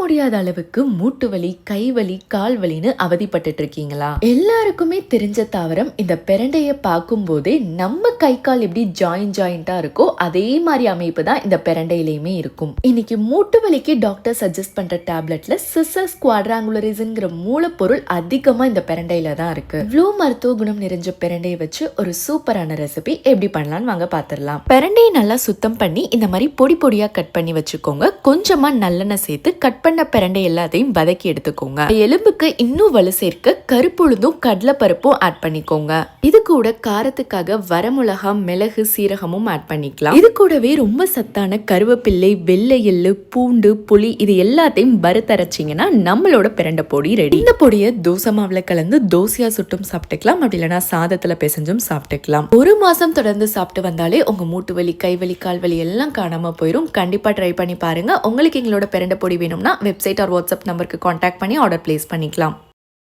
முடியாத அளவுக்கு மூட்டு வலி, கை வலி, கால் வலின்னு அவதிப்பட்டுட்டு இருக்கீங்களா? எல்லாருக்குமே தெரிஞ்ச தாவரம் இந்த பிரண்டைய பார்க்கும் போதே நம்ம கை கால் எப்படி ஜாயிண்டா இருக்கோ அதே மாதிரி அமைப்பு தான் இந்த பிரண்டையிலயுமே இருக்கும். இன்னைக்கு மூட்டு வலிக்கு டாக்டர் சஜஸ்ட் பண்ற டேப்லெட்ல சிசஸ் குவாட்ராங்குலரிஸ்ங்கிற மூலப்பொருள் அதிகமா இந்த பிரண்டையில தான் இருக்கு. இவ்வளவு மருத்துவ குணம் நிறைஞ்ச பிரண்டையை வச்சு ஒரு சூப்பரான ரெசிபி எப்படி பண்ணலாம்னு வாங்க பாத்திரலாம். பிரண்டையை நல்லா சுத்தம் பண்ணி இந்த மாதிரி பொடி பொடியா கட் பண்ணி வச்சுக்கோங்க. கொஞ்சமா நல்லெண்ணெய் சேர்த்து கட் பண்ண பிரண்டை எல்லாத்தையும் வதக்கி எடுத்துக்கோங்க. எலும்புக்கு இன்னும் வலு சேர்க்க கருப்புளுந்தும் கடலைப்பருப்பும் ஆட் பண்ணிக்கோங்க. இது கூட காரத்துக்காக வரமிளகா, மிளகு, சீரகமும் ஆட் பண்ணிக்கலாம். இது கூடவே ரொம்ப சத்தான கருவேப்பிள்ளை, வெள்ளை எள்ளு, பூண்டு, புளி இது எல்லாத்தையும் வறுத்தரைச்சிங்கன்னா நம்மளோட பிரண்டை பொடி ரெடி. இந்த பொடியை தோசை மாவுல கலந்து தோசையா சுட்டும் சாப்பிட்டுக்கலாம். அப்படி இல்லைன்னா சாதத்துல பிசைஞ்சும் சாப்பிட்டுக்கலாம். ஒரு மாசம் தொடர்ந்து சாப்பிட்டு வந்தாலே உங்க மூட்டு வலி, கை வலி, கால் வலி எல்லாம் காணாம போயிடும். கண்டிப்பா ட்ரை பண்ணி பாருங்க. உங்களுக்கு எங்களோட பிரண்டை பொடி வேணும்னா வெப்சைட் ஆர் வாட்ஸ்அப் நம்பருக்கு கான்டாக்ட் பண்ணி ஆர்டர் பிளேஸ் பண்ணிக்கலாம்.